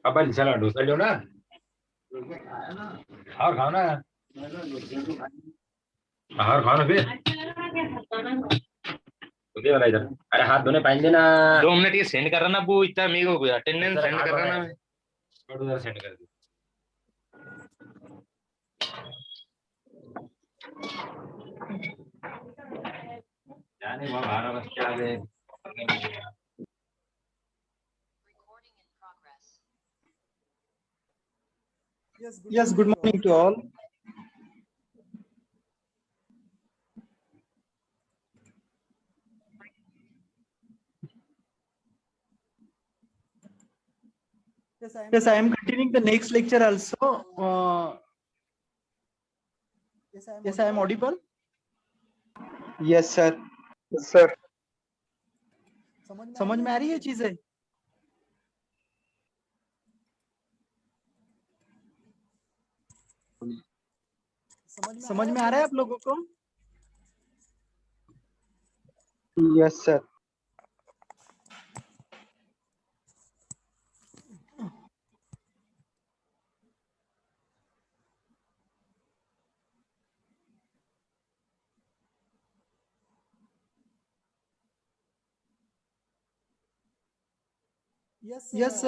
अब भाई चलो डोसा लो ना। और खाओ ना। और खाओ ना फिर। ओके वाला इधर। अरे हाथ धोने पाएंगे ना। 2 मिनट ये सेंड कर रहा ना वो इतना मेरे को अटेंडेंस सेंड कर रहा ना। उधर सेंड कर दे। जाने वो 12 बज के आ गए। Yes, good morning to all. Yes, I am continuing the next lecture also. Yes, I am audible. Yes, sir. Sir समझ में आ रही है चीजें? समझ में आ रहा है आप लोगों को? Yes, sir. Yes,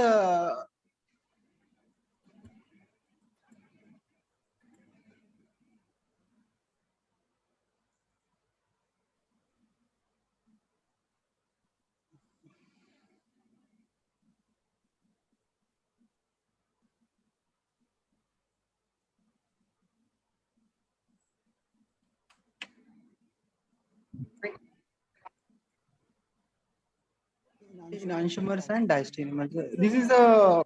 enantiomers and diastereomers. This is a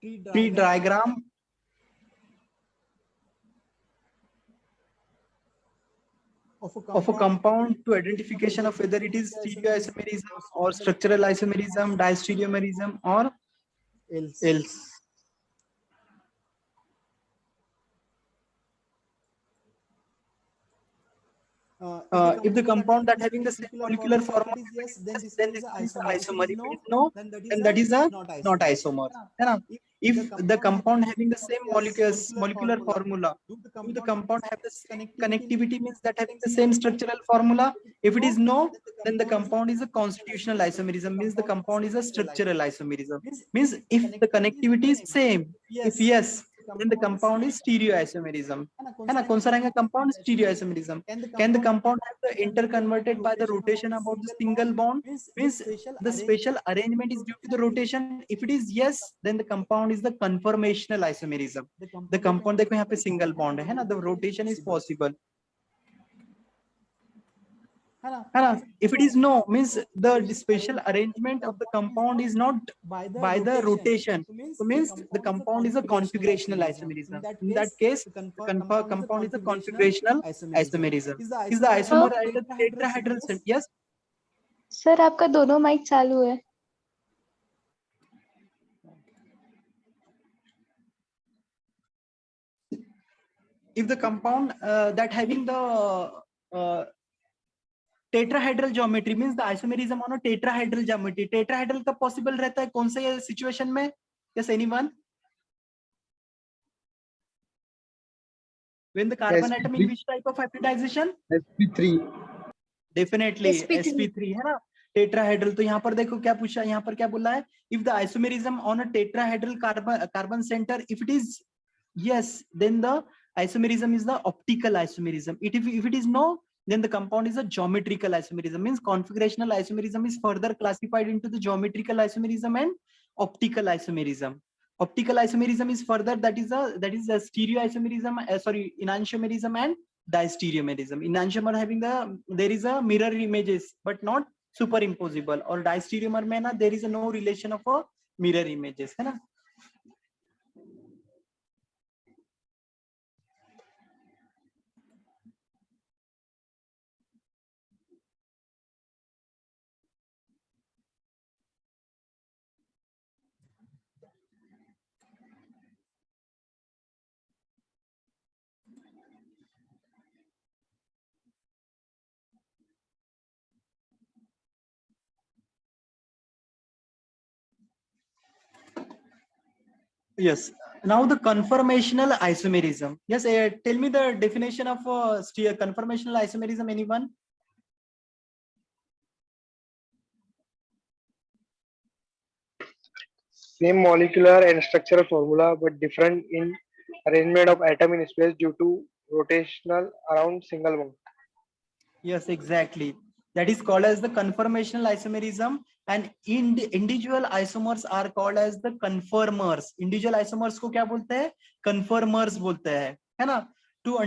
tree diagram of a compound to identification of whether it is stereoisomerism or structural isomerism, diastereomerism, or else. If the compound that having the same molecular formula is yes, then this is isomer. If it is no, then that is a not isomer. है ना? If the compound having the same molecular formula, if the compound have the same connectivity means that having the same structural formula. If it is no, then the compound is a constitutional isomerism, means the compound is a structural isomerism. Means if the connectivity is same, if yes, then the compound is stereoisomerism. है ना? कौन सा रहेगा compound? Stereoisomerism. Can the compound have the interconverted by the rotation about the single bond? Means the special arrangement is due to the rotation. If it is yes, then the compound is the conformational isomerism. The compound देखो यहाँ पे single bond है ना? The rotation is possible. है ना? If it is no, means the special arrangement of the compound is not by the rotation. So means the compound is a configurational isomerism. In that case, the compound is a configurational isomerism. Is the isomer either tetrahedral? Yes. Sir आपका दोनों mic चालू है. If the compound that having the tetrahedral geometry means the isomerism on a tetrahedral geometry. Tetrahedral कब possible रहता है? कौन से situation में? Yes, anyone? When the carbon atom in which type of hybridization? sp3. Definitely sp3. sp3 है ना? Tetrahedral. तो यहाँ पर देखो क्या पूछा, यहाँ पर क्या बोला है? If the isomerism on a tetrahedral carbon center, if it is yes, then the isomerism is the optical isomerism. If it is no, then the compound is a geometrical isomerism. Means configurational isomerism is further classified into the geometrical isomerism and optical isomerism. Optical isomerism is further, that is a stereoisomerism, enantiomerism and diastereomerism. Enantiomer having there is a mirror images but not superimposable, or diastereomer में ना there is a no relation of a mirror images, है ना? Yes. Now the conformational isomerism. Yes, tell me the definition of conformational isomerism, anyone? Same molecular and structural formula, but different in arrangement of atom in space due to rotational around single bond. Yes, exactly. That is called as the conformational isomerism, and individual isomers are called as the conformers. Individual isomers को क्या बोलते हैं? Conformers बोलते हैं, है ना? To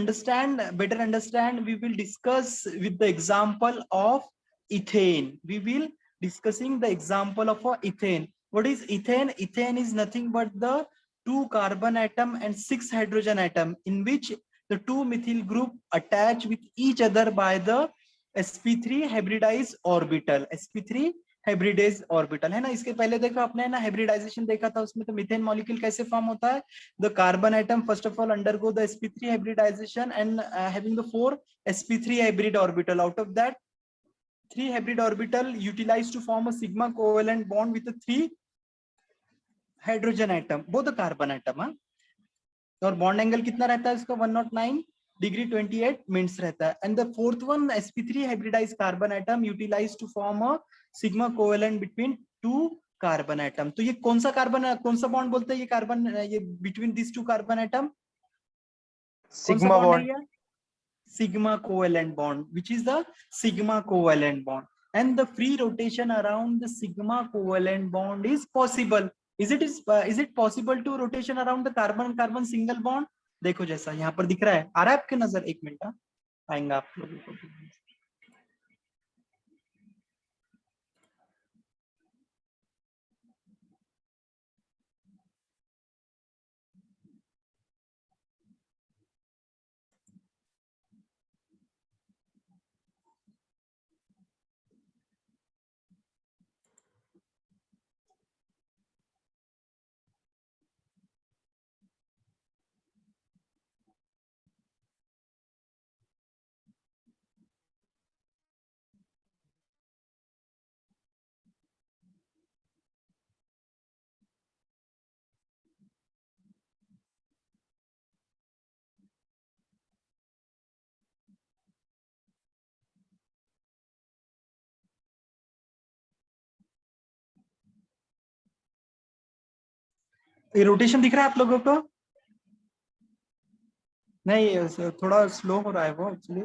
better understand, we will discuss with the example of ethane. We will discussing the example of ethane. What is ethane? Ethane is nothing but the 2 carbon atom and 6 hydrogen atom in which the 2 methyl group attach with each other by the sp3 hybridized orbital. sp3 hybridized orbital है ना. इसके पहले देखो अपने ना hybridization देखा था, उसमें तो मीथेन मॉलिक्यूल कैसे फॉर्म होता है. The carbon atom first of all undergo the sp3 hybridization and having the 4 sp3 hybrid orbital. Out of that 3 hybrid orbital utilized to form a sigma covalent bond with the 3 hydrogen atom, both the carbon atom. हाँ, और bond angle कितना रहता है इसका? 109 degree 28 minutes रहता है. And the fourth one sp3 hybridized carbon atom utilized to form a sigma covalent between 2 carbon atom. तो ये कौन सा कार्बन, कौन सा बॉन्ड बोलते हैं ये कार्बन, ये between this 2 carbon atom? Sigma bond. Sigma covalent bond, which is the sigma covalent bond. And the free rotation around the sigma covalent bond is possible. Is it possible to rotation around the carbon carbon single bond? देखो जैसा यहाँ पर दिख रहा है, आ रहा है आपके नजर? एक मिनट आएंगा आप लोगों को. ये रोटेशन दिख रहा है आप लोगों को? नहीं, थोड़ा स्लो हो रहा है वो एक्चुअली.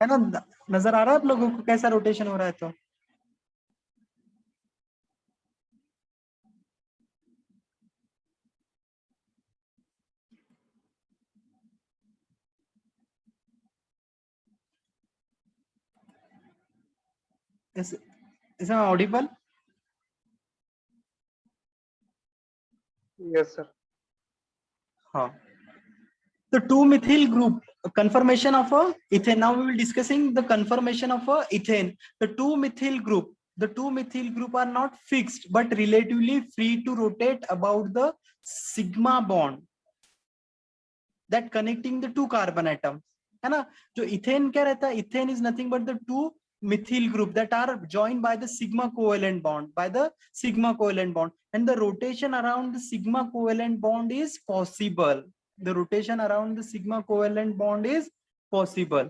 है ना, नजर आ रहा है आप लोगों को कैसा रोटेशन हो रहा है? तो is it audible? Yes, sir. हाँ. The 2 methyl group conformation of a ethane. Now we will discussing the conformation of a ethane. The 2 methyl group are not fixed but relatively free to rotate about the sigma bond that connecting the 2 carbon atoms. है ना. जो ethane क्या रहता है? Ethane is nothing but the 2 methyl group that are joined by the sigma covalent bond, and the rotation around the sigma covalent bond is possible. The rotation around the sigma covalent bond is possible.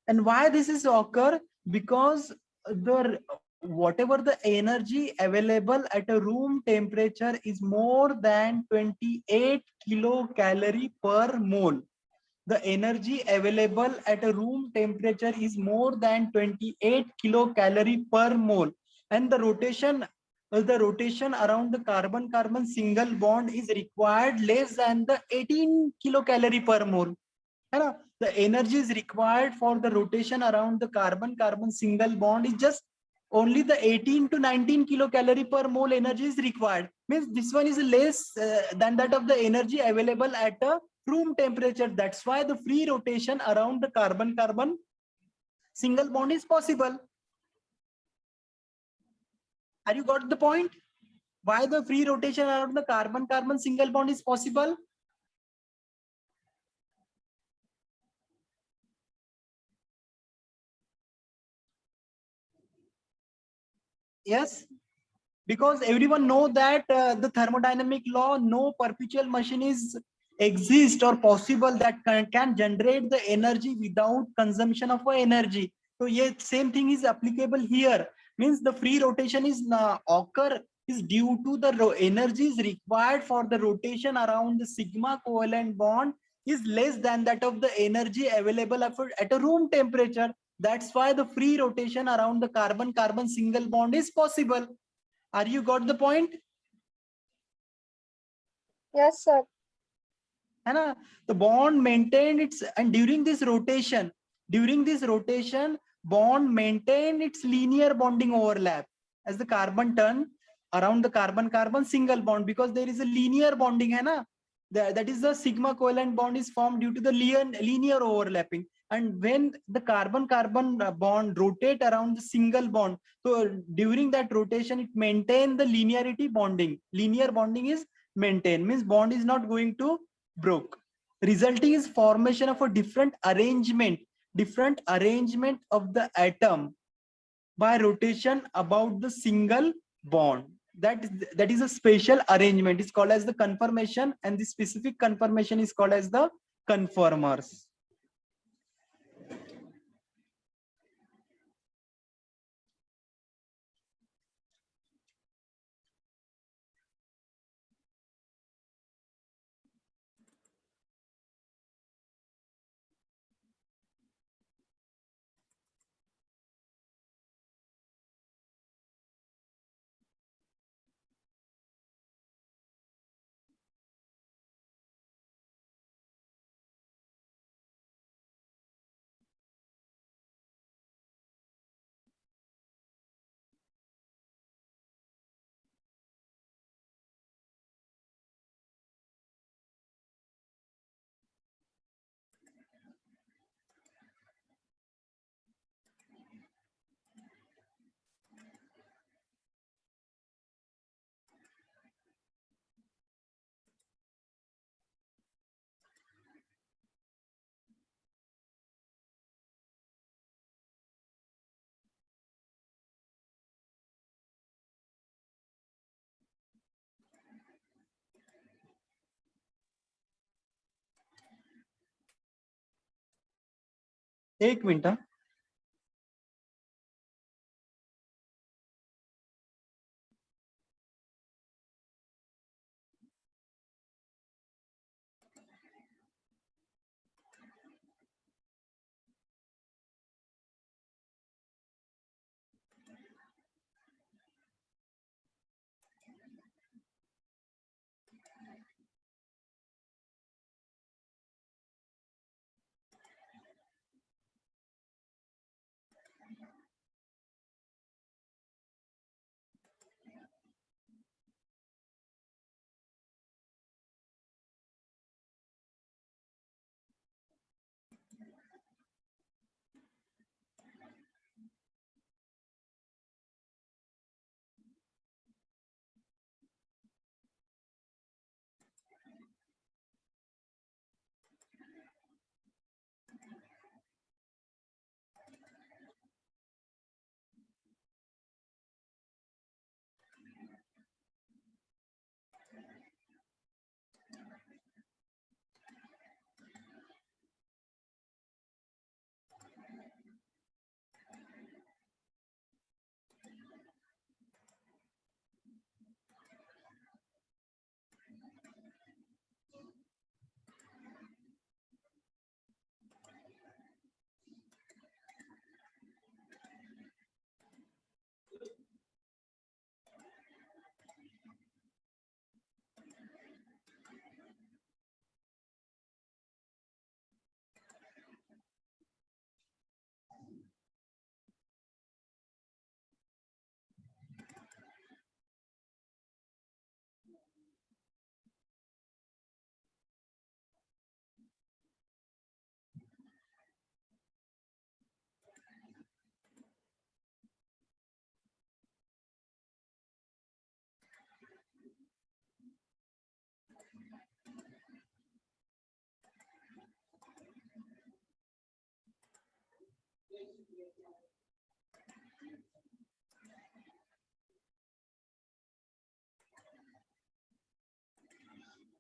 And why this is occur? Because the whatever the energy available at a room temperature is more than 28 kilocalorie per mole. The energy available at a room temperature is more than 28 kilocalorie per mole, and the rotation around the carbon-carbon single bond is required less than the 18 kilocalorie per mole. है ना. The energy is required for the rotation around the carbon-carbon single bond is just only the 18 to 19 kilocalorie per mole energy is required. Means this one is less than that of the energy available at a room temperature. That's why the free rotation around the carbon-carbon single bond is possible. Are you got the point? Why the free rotation around the carbon-carbon single bond is possible? Yes, because everyone know that the thermodynamic law, no perpetual machine is exist or possible that can generate the energy without consumption of energy. So yeah, same thing is applicable here. Means the free rotation is occur is due to the energies required for the rotation around the sigma covalent bond is less than that of the energy available at a room temperature. That's why the free rotation around the carbon-carbon single bond is possible. Are you got the point? Yes, sir. है ना? The bond maintained its, and during this rotation, bond maintain its linear bonding overlap as the carbon turn around the carbon-carbon single bond, because there is a linear bonding, है ना? That is the sigma covalent bond is formed due to the linear overlapping. And when the carbon-carbon bond rotate around the single bond, so during that rotation, it maintain the linearity bonding. Linear bonding is maintained, means bond is not going to broke, resulting is formation of a different arrangement of the atom by rotation about the single bond. That is a special arrangement. It's called as the conformation, and the specific conformation is called as the conformers. एक minute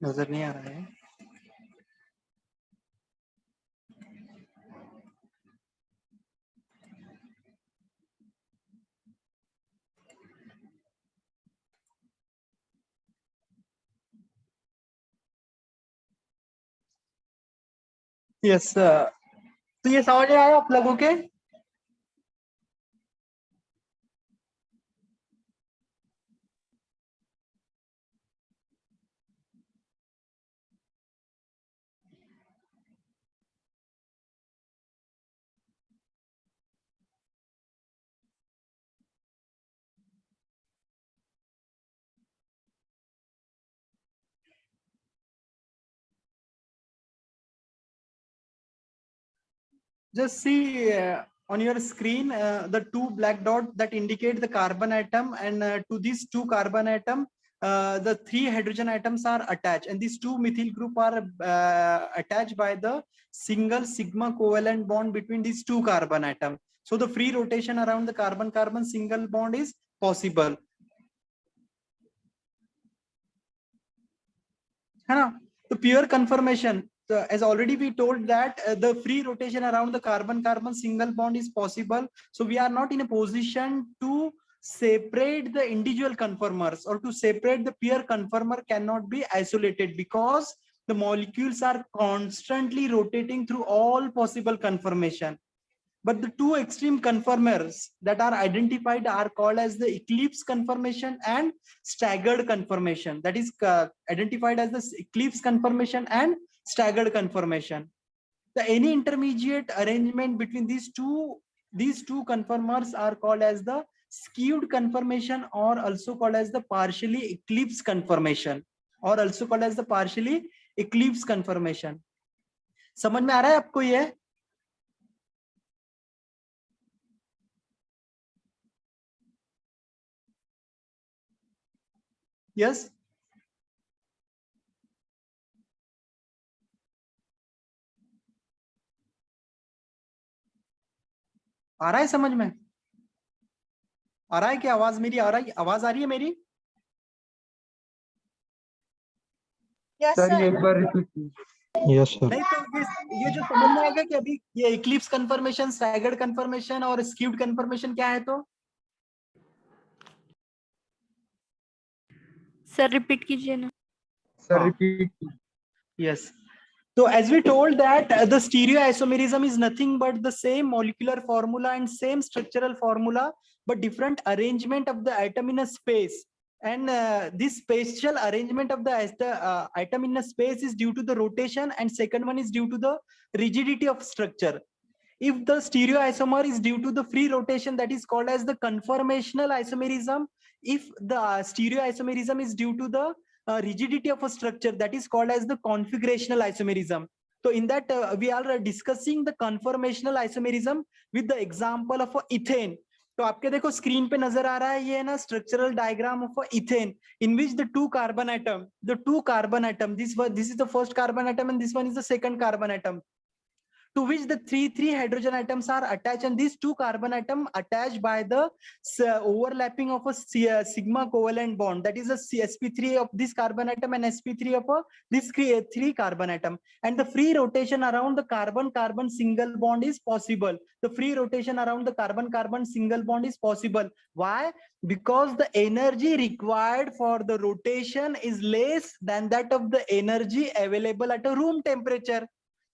नजर नहीं आ रहा है। Yes, तो ये समझ में आया आप लोगों के? Just see on your screen the two black dots that indicate the carbon atom, and to these two carbon atom, the three hydrogen atoms are attached, and these two methyl group are attached by the single sigma covalent bond between these two carbon atom. So the free rotation around the carbon-carbon single bond is possible. है ना? The pure conformation. So as already we told that the free rotation around the carbon-carbon single bond is possible. So we are not in a position to separate the individual conformers, or to separate the pure conformer cannot be isolated, because the molecules are constantly rotating through all possible conformation. But the two extreme conformers that are identified are called as the eclipse conformation and staggered conformation. That is identified as the eclipse conformation and staggered conformation. The any intermediate arrangement between these two conformers are called as the skewed conformation, or also called as the partially eclipse conformation, or also called as the partially eclipse conformation. समझ में आ रहा है आपको ये? Yes. आ रहा है समझ में? आ रहा है क्या? आवाज मेरी आ रही? आवाज आ रही है मेरी? Yes sir sir. एक बार रिपीट। Yes sir. नहीं तो ये जो समझ में आएगा कि अभी ये इक्लिप्स कंफर्मेशन, स्टैगर्ड कंफर्मेशन और स्क्यूड कंफर्मेशन क्या है? तो सर रिपीट कीजिए ना। Sir repeat. yes. So as we told that the stereoisomerism is nothing but the same molecular formula and same structural formula, but different arrangement of the atom in a space. And this spatial arrangement of the atom in a space is due to the rotation, and second one is due to the rigidity of structure. If the stereoisomer is due to the free rotation, that is called as the conformational isomerism. If the stereoisomerism is due to the rigidity of a structure, that is called as the configurational isomerism. So in that we are discussing the conformational isomerism with the example of ethane. तो आपके देखो screen पे नजर आ रहा है ये ना structural diagram of ethane, in which the two carbon atom, this is the first carbon atom and this one is the second carbon atom, to which the three hydrogen atoms are attached, and these two carbon atom attached by the overlapping of a sigma covalent bond, that is a sp3 of this carbon atom and sp3 of this three carbon atom, and the free rotation around the carbon single bond is possible. The free rotation around the carbon single bond is possible. Why? Because the energy required for the rotation is less than that of the energy available at a room temperature.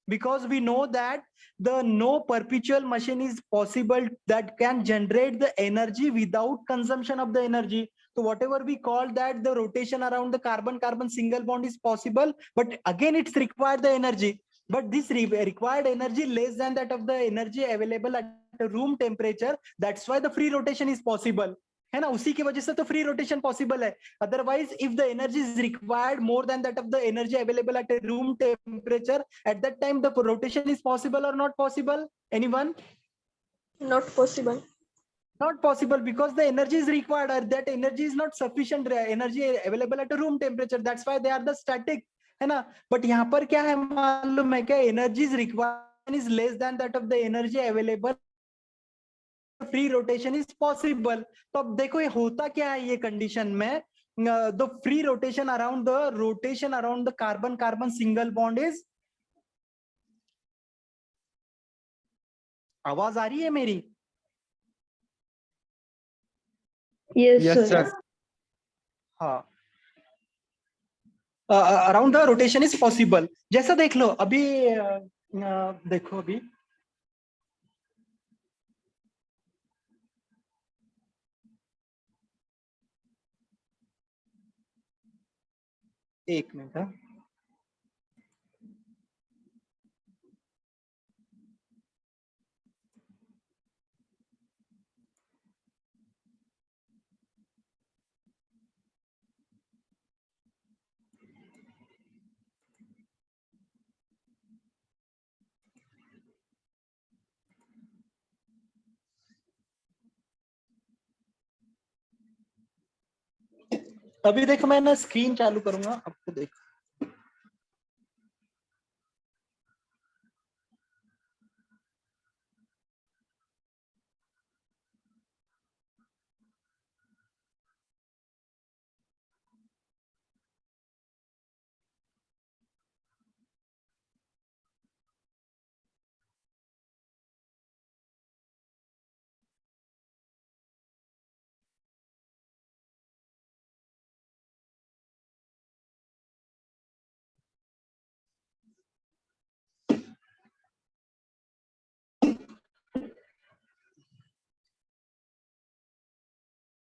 Because we know that the no perpetual machine is possible that can generate the energy without consumption of the energy. So whatever we call that the rotation around the carbon single bond is possible, but again it's required the energy, but this required energy less than that of the energy available at the room temperature. That's why the free rotation is possible, है ना? उसी की वजह से तो free rotation possible है. Otherwise if the energy is required more than that of the energy available at room temperature, at that time the rotation is possible और not possible? Anyone? Not possible. Not possible, because the energy is required, or that energy is not sufficient energy available at a room temperature. That's why they are the static, है ना? But यहाँ पर क्या है मालूम है क्या? Energy is required is less than that of the energy available, free rotation is possible. तो अब देखो ये होता क्या है ये कंडीशन में, the free rotation around the carbon single bond is, आवाज आ रही है मेरी? Yes, sir. हाँ, around the rotation is possible. जैसा देख लो अभी, देखो अभी एक मिनट. अभी देखो मैं ना स्क्रीन चालू करूंगा, आपको देखो.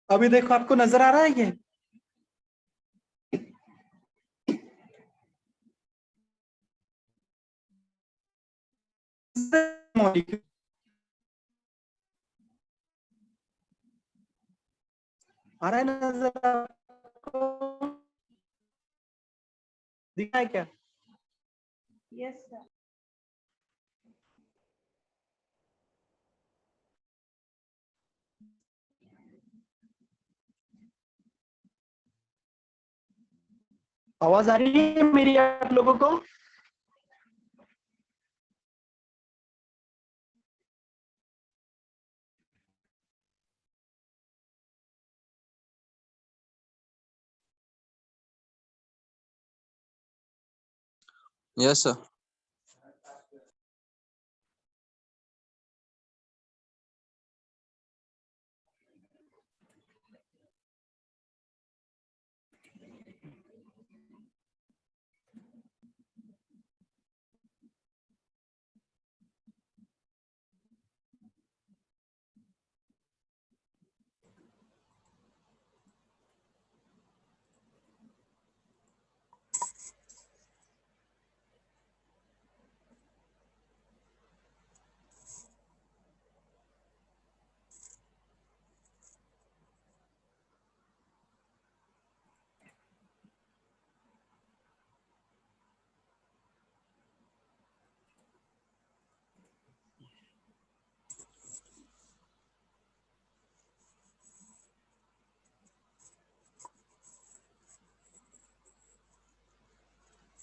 अभी देखो आपको नजर आ रहा है ये? आ रहा है नजर आपको? दिख रहा है क्या? Yes, sir. आवाज आ रही है मेरी आप लोगों को? Yes, sir.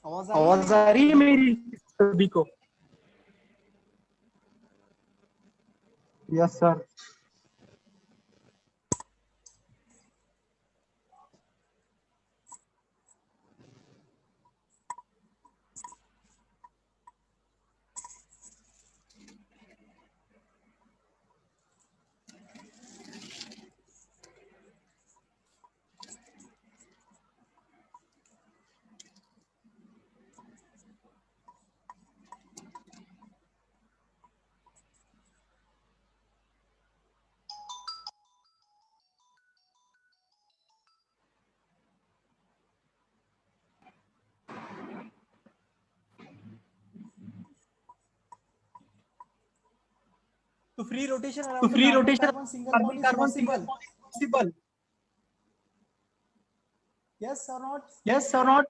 आवाज आ रही है मेरी सभी को? Yes sir. तो free rotation carbon single bond is possible. Yes or not? Yes or not?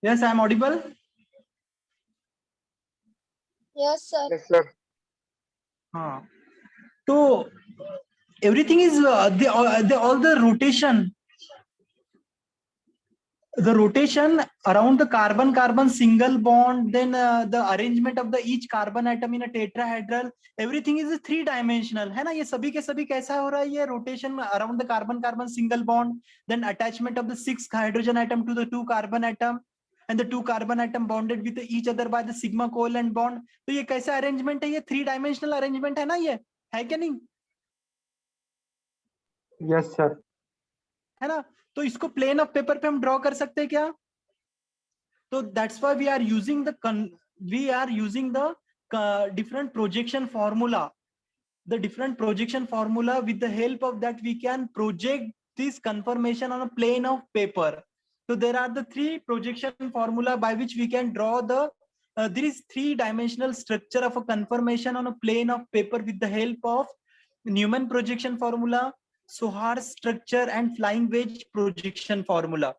Yes, I am audible. Yes, sir. Yes, sir. हाँ, तो everything is all the rotation. The rotation around the carbon single bond, then the arrangement of the each carbon atom in a tetrahedral, everything is 3-dimensional, है ना? ये सभी के सभी कैसा हो रहा है? ये rotation around the carbon single bond, then attachment of the 6 hydrogen atom to the 2 carbon atom, and the 2 carbon atom bonded with each other by the sigma covalent bond. तो ये कैसा arrangement है? ये 3-dimensional arrangement है ना? ये है क्या नहीं? Yes, sir. है ना? तो इसको प्लेन ऑफ पेपर पे हम ड्रॉ कर सकते हैं क्या? तो that's why we are using the different projection formula. The different projection formula, with the help of that we can project this conformation on a plane of paper. So there are the 3 projection formula by which we can draw the this 3-dimensional structure of a conformation on a plane of paper with the help of Newman projection formula, Sohar structure, and flying wedge projection formula.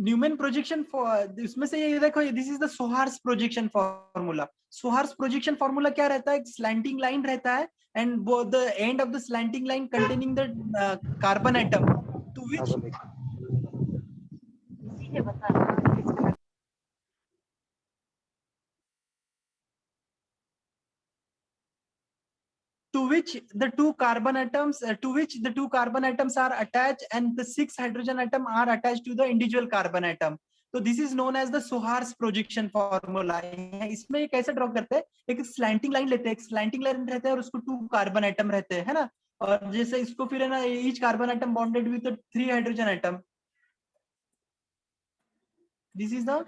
Newman projection इसमें से ये देखो, this is the sawhorse projection formula. Sawhorse projection formula क्या रहता है? एक slanting line रहता है, and the end of the slanting line containing the carbon atom to which the two carbon atoms are attached, and the 6 hydrogen atom are attached to the individual carbon atom. So this is known as the Sohar's projection formula. इसमें कैसे draw करते हैं? एक slanting line लेते हैं, एक slanting line रहता है और उसको 2 कार्बन एटम रहते हैं, है ना? और जैसे इसको फिर है ना, each carbon atom bonded with 3 hydrogen atom. This is the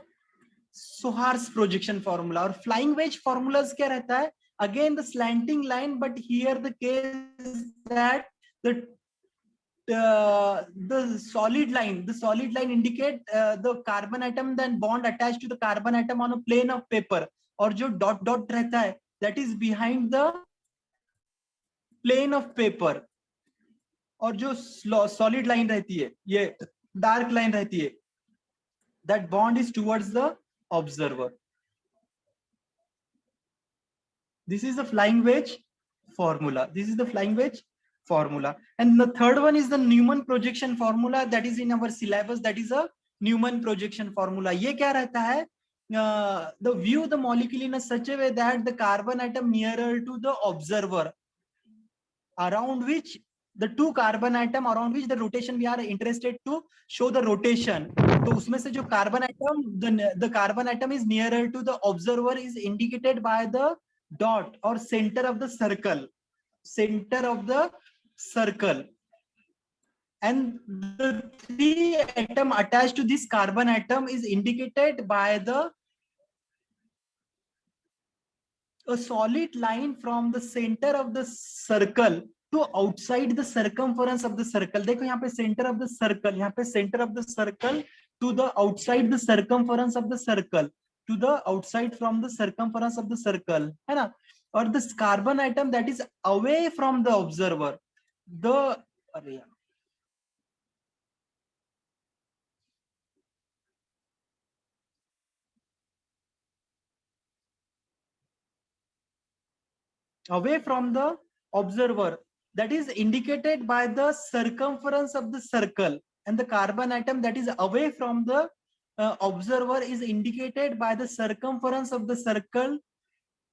Sohar's projection formula. और फ्लाइंग वेज फॉर्मूलाज क्या रहता है? Again the slanting line, but here the case that the solid line indicate the carbon atom then bond attached to the carbon atom on a plane of paper, और जो dot dot रहता है that is behind the plane of paper, और जो solid line रहती है, ये dark line रहती है, that bond is towards the observer. This is the flying wedge formula. And the third one is the Newman projection formula, that is in our syllabus. That is a Newman projection formula. ये क्या रहता है? The view the molecule in a such a way that the carbon atom nearer to the observer, around which the 2 carbon atom around which the rotation we are interested to show the rotation. तो उसमें से जो carbon atom, the carbon atom is nearer to the observer is indicated by the dot or center of the circle, and the 3 atom attached to this carbon atom is indicated by a solid line from the center of the circle to outside the circumference of the circle. देखो यहाँ पे center of the circle, यहाँ पे center of the circle to the outside the circumference of the circle, to the outside from the circumference of the circle, है ना? और this carbon atom that is away from the observer, away from the observer, that is indicated by the circumference of the circle, and the carbon atom that is away from the observer is indicated by the circumference of the circle,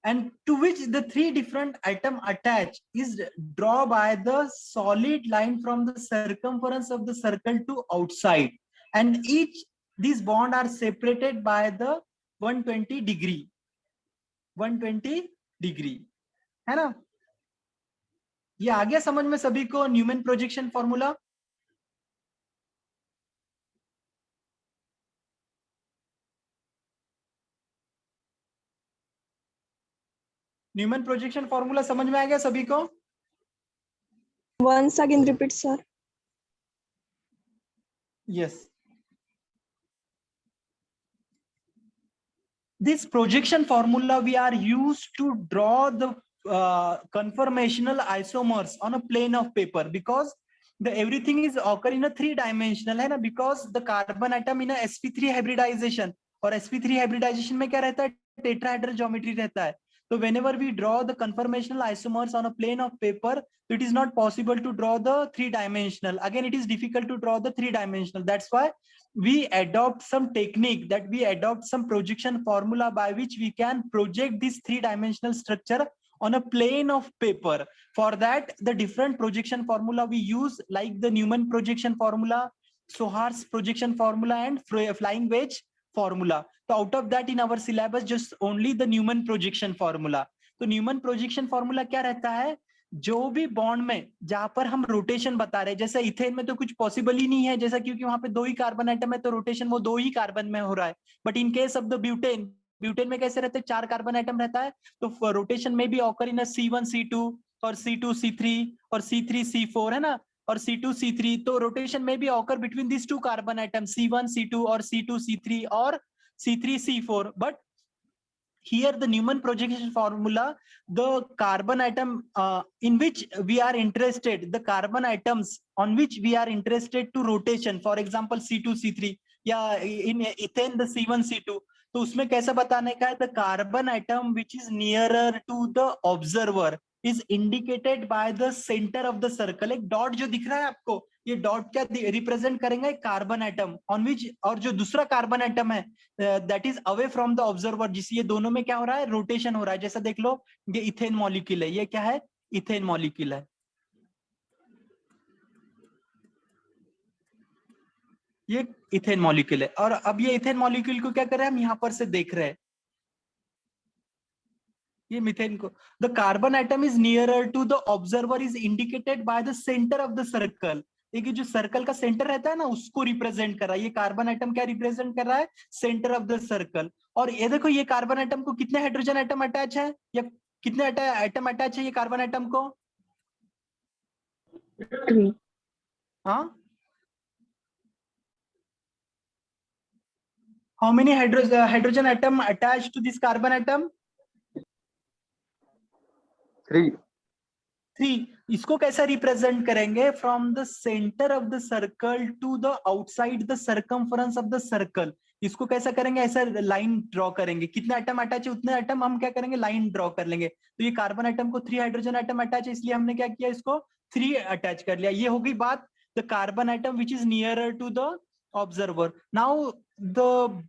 and to which the 3 different atom attach is drawn by the solid line from the circumference of the circle to outside, and each these bond are separated by the 120 degree, है ना? ये आ गया समझ में सभी को Newman projection formula? Newman projection formula समझ में आ गया सभी को? Once again repeat, sir. Yes. This projection formula we are used to draw the conformational isomers on a plane of paper, because the everything is occur in a 3-dimensional, है ना, because the carbon atom in a sp3 hybridization, और sp3 hybridization में क्या रहता है, tetrahedral geometry रहता है. So whenever we draw the conformational isomers on a plane of paper, it is not possible to draw the 3-dimensional. Again, it is difficult to draw the 3-dimensional. That's why we adopt some technique, that we adopt some projection formula by which we can project this 3-dimensional structure on a plane of paper. For that, the different projection formula we use, like the Newman projection formula, Sohaar's projection formula, and flying wedge formula. So out of that, in our syllabus, just only the Newman projection formula. तो Neumann projection formula क्या रहता है, जो भी bond में जहां पर हम रोटेशन बता रहे हैं, जैसे इथेन में तो कुछ पॉसिबल ही नहीं है, जैसा क्योंकि वहां पे 2 ही कार्बन एटम है, तो रोटेशन वो 2 ही कार्बन में हो रहा है. But in case of the butane, butane में कैसे रहते हैं, 4 कार्बन एटम रहता है, तो रोटेशन में भी ऑकर इन C1 C2 और C2 C3 और C3 C4, है ना, और C2 C3, तो रोटेशन में भी occur between this 2 carbon atom C1 C2 और C2 C3 और C3 C4. But here the Newman projection formula, the carbon atom in which we are interested, the carbon atoms on which we are interested to rotation, for example C2 C3 या in ethane the C1 C2, तो उसमें कैसा बताने का है, the carbon atom which is nearer to the observer is indicated by the center of the circle. एक dot जो दिख रहा है आपको, ये डॉट क्या रिप्रेजेंट करेंगे, कार्बन एटम ऑन विच, और जो दूसरा कार्बन एटम है that is away from the observer, जिस ये दोनों में क्या हो रहा है, रोटेशन हो रहा है. जैसा देख लो, ये इथेन मॉलिक्यूल है, ये क्या है, इथेन मॉलिक्यूल है, ये इथेन मॉलिक्यूल है. और अब ये इथेन मॉलिक्यूल को क्या कर रहे हैं, हम यहाँ पर से देख रहे हैं, ये मीथेन को. The carbon atom is nearer to the observer is indicated by the centre of the circle. देखिए जो सर्कल का सेंटर रहता है ना, उसको रिप्रेजेंट कर रहा है. ये कार्बन एटम क्या रिप्रेजेंट कर रहा है, सेंटर ऑफ द सर्कल. और ये देखो, ये कार्बन एटम को कितने हाइड्रोजन एटम अटैच है, या कितने एटम अटैच है ये कार्बन एटम को, 3. हाँ, how many hydrogen atom attach to this carbon atom, 3. इसको कैसा रिप्रेजेंट करेंगे, from the centre of the circle to the outside the circumference of the circle. इसको कैसा करेंगे, ऐसा लाइन ड्रॉ करेंगे, कितने एटम अटैच है उतने एटम हम क्या करेंगे, लाइन ड्रॉ कर लेंगे. तो ये कार्बन एटम को 3 हाइड्रोजन एटम अटैच है, इसलिए हमने क्या किया, इसको 3 अटैच कर लिया. ये होगी बात, the carbon atom which is nearer to the observer. Now the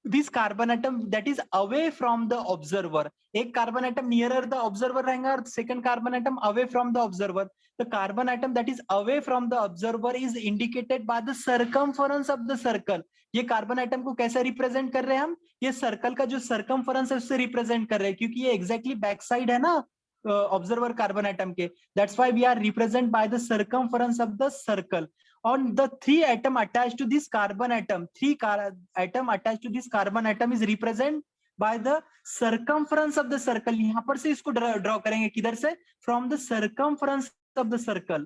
this carbon atom that is away from the observer, एक carbon atom nearer the observer रहेगा और second carbon atom away from the observer. The carbon atom that is away from the observer is indicated by the circumference of the circle. ये carbon atom को कैसे represent कर रहे हैं हम, ये सर्कल का जो सर्कमफरेंस है उससे रिप्रेजेंट कर रहे हैं, क्योंकि ये एग्जैक्टली बैक साइड है ना ऑब्जर्वर कार्बन एटम के. That's why we are represent by the circumference of the circle. On the 3 atom attached to this carbon atom, 3 atom attached to this carbon atom is represented by the circumference of the circle. यहाँ पर से इसको draw करेंगे, किधर से, from the circumference of the circle.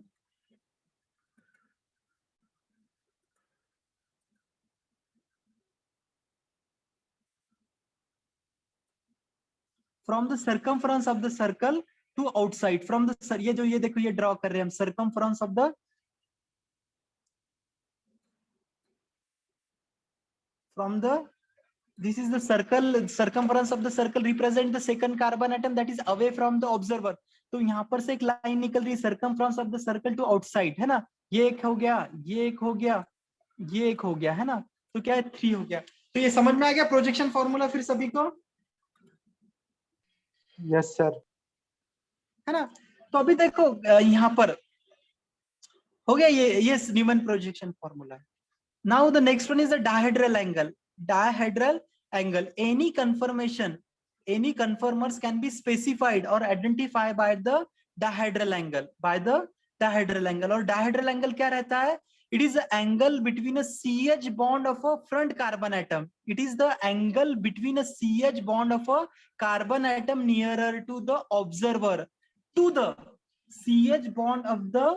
From the circumference of the circle to outside, from the, ये जो ये देखो ये ड्रॉ कर रहे हैं हम, circumference of the, from the, this is the circle, circumference of the circle represent the second carbon atom that is away from the observer. तो यहाँ पर से एक लाइन निकल रही है, circumference of the circle to outside, है ना. ये एक हो गया, ये एक हो गया, ये एक हो गया, है ना. तो क्या है, 3 हो गया. तो ये समझ में आ गया प्रोजेक्शन फॉर्मूला फिर सभी को, यस सर, है ना. तो अभी देखो यहाँ पर हो गया ये न्यूमन प्रोजेक्शन फॉर्मूला है. Now the next one is the dihedral angle. Dihedral angle. Any conformation, any conformers can be specified or identified by the dihedral angle. By the dihedral angle. और dihedral angle क्या रहता है? It is the angle between a CH bond of a front carbon atom. It is the angle between a CH bond of a carbon atom nearer to the observer to the CH bond of the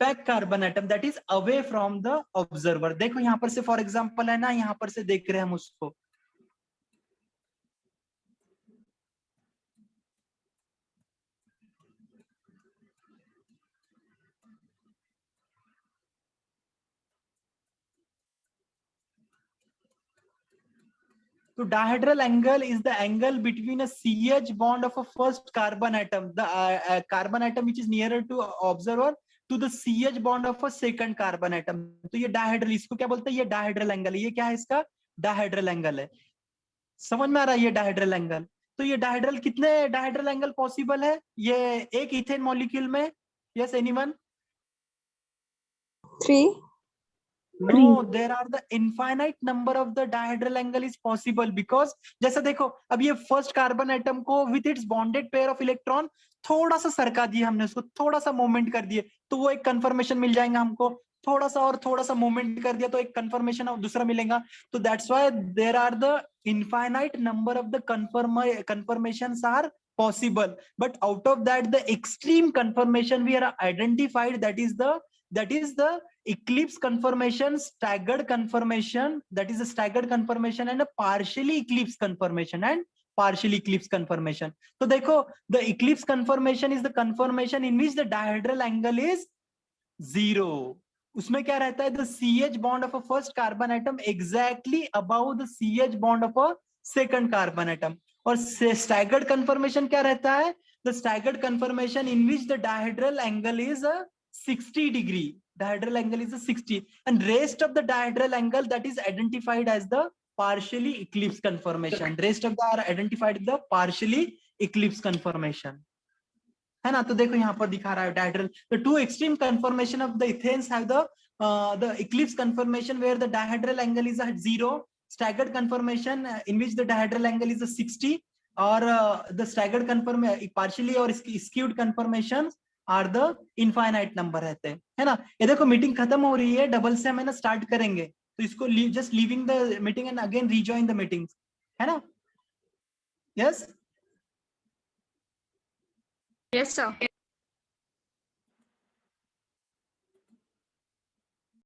back carbon atom that is away from the observer. देखो यहां पर से for example है ना, यहां पर से देख रहे हैं हम उसको, So dihedral angle is the angle between a CH bond of a first carbon atom, the carbon atom which is nearer to observer, to the CH bond of a second carbon atom. तो ये dihedral, इसको क्या बोलते हैं? ये dihedral angle है. ये क्या है इसका? Dihedral angle है. समझ में आ रहा है ये dihedral angle? तो ये dihedral, कितने dihedral angle possible है? ये एक इथेन मॉलिक्यूल में. Yes, anyone? 3. No, there are the infinite number of the dihedral angle is possible, because जैसा देखो, अब ये फर्स्ट कार्बन एटम को with its bonded pair of electron थोड़ा सा सरका दिया हमने, उसको थोड़ा सा मूवमेंट कर दिए, तो वो एक कंफर्मेशन मिल जाएगा हमको. थोड़ा सा और थोड़ा सा मूवमेंट कर दिया तो एक कंफर्मेशन और दूसरा मिलेगा. तो that's why there are the infinite number of the confirmations are possible, but out of that the extreme confirmation we are identified, that is the eclipse confirmation, staggered confirmation, that is a staggered confirmation, and a partially eclipse confirmation and partially eclipse confirmation. So देखो, the eclipse confirmation is the confirmation in which the dihedral angle is 0. उसमें क्या रहता है? The CH bond of a first carbon atom exactly above the CH bond of a second carbon atom. और staggered confirmation क्या रहता है? The staggered confirmation in which the dihedral angle is a 60 degree. Dihedral angle is a 60, and rest of the dihedral angle that is identified as the partially eclipse confirmation. Rest of the are identified the partially eclipse confirmation. है ना? तो देखो यहाँ पर दिखा रहा है dihedral. The two extreme confirmation of the ethanes have the eclipse confirmation where the dihedral angle is at 0, staggered confirmation in which the dihedral angle is a 60, or the staggered confirmation partially or skewed confirmations are the infinite number रहते हैं, है ना? ये देखो meeting खत्म हो रही है, डबल से हम है ना स्टार्ट करेंगे, तो इसको just leaving the meeting and again rejoin the meetings, है ना? Yes. Yes, sir.